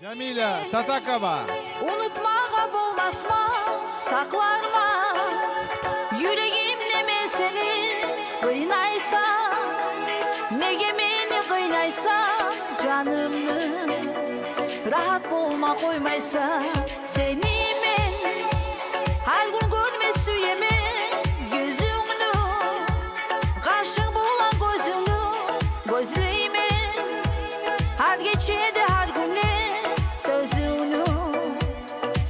Jamila Tatakova. Unutmağa bolmasma, saklarma. Yüreğimde men seni kıynaysa, nege meni kıynaysa, canımны rahat bolma koymaysa, seni men her gün görmez süyemen yüzüңнү, kaşık bulan gözüңнү gözleymen, her geçede her güne sözünü,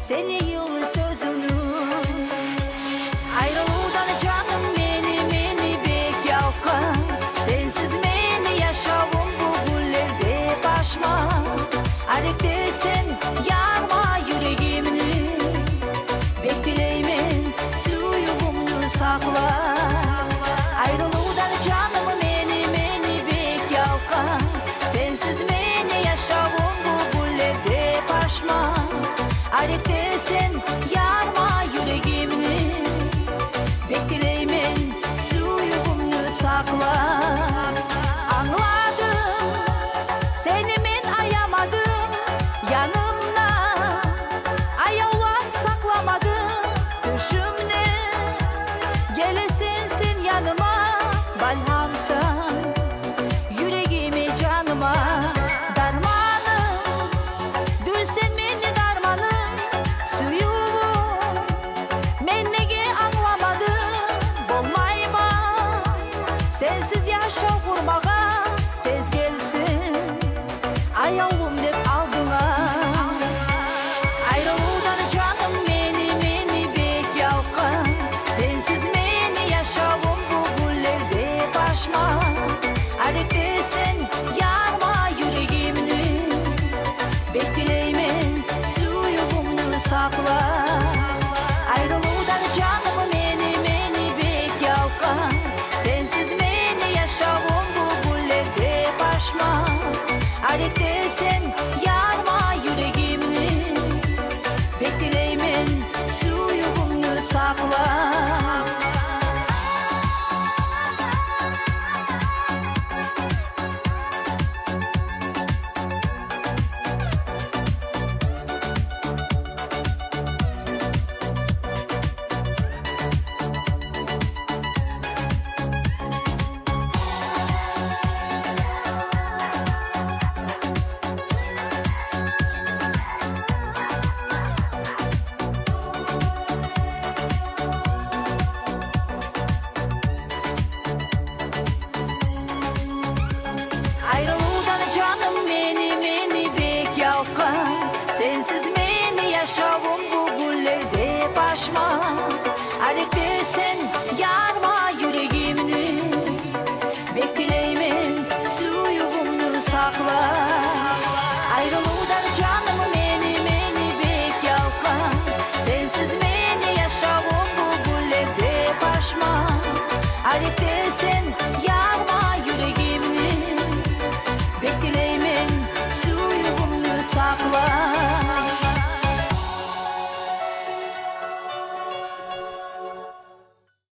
seni yıl sözünü. Ayrılıdan canım meni bek yalkan, sensiz meni yaşavım bu güllerde başma. Arekte sen yarma yüreğimni, bekleymen suyuğumnu sakla. Ayrılıdan canım meni bek yalkan, sensiz meni yaşavım bu güllerde başma. Arekte sen yarma yüreğimni, bekleymen suyuğumnu sakla. Anladım, seni men ayamadım, yanımda ayağlar saklamadım. Düşümne gelesin sen yanıma, balhamsan yüreğimi canıma. Darmanım, dürsen beni darmanım, suyuğum men nege anlamadım. Bolmayma sensiz yaşa kurmağa, tez gelsin ayağım dep aldığına. Ayrılıdan canım meni bek yalkan, sensiz meni yaşavım bu güllerde başma. Arekte sen yarma yüreğimni, bekleymen suyuğumnu sakla. Ayrılıdan canım meni bek yalkan, sensiz meni yaşavım bu güllerde başma. Arekte sen yarma yüreğimni, bekleymen suyuğumnu sakla. Ayrılıdan canım meni bek yalkan, sensiz meni yaşavım bu güllerde başma. Arekte sen yarma yüreğimni, bekleymen suyuğumnu sakla. Ayrılıdan canım meni bek yalkan, sensiz meni yaşavım bu güllerde başma. Arekte sen yarma yüreğimni, bekle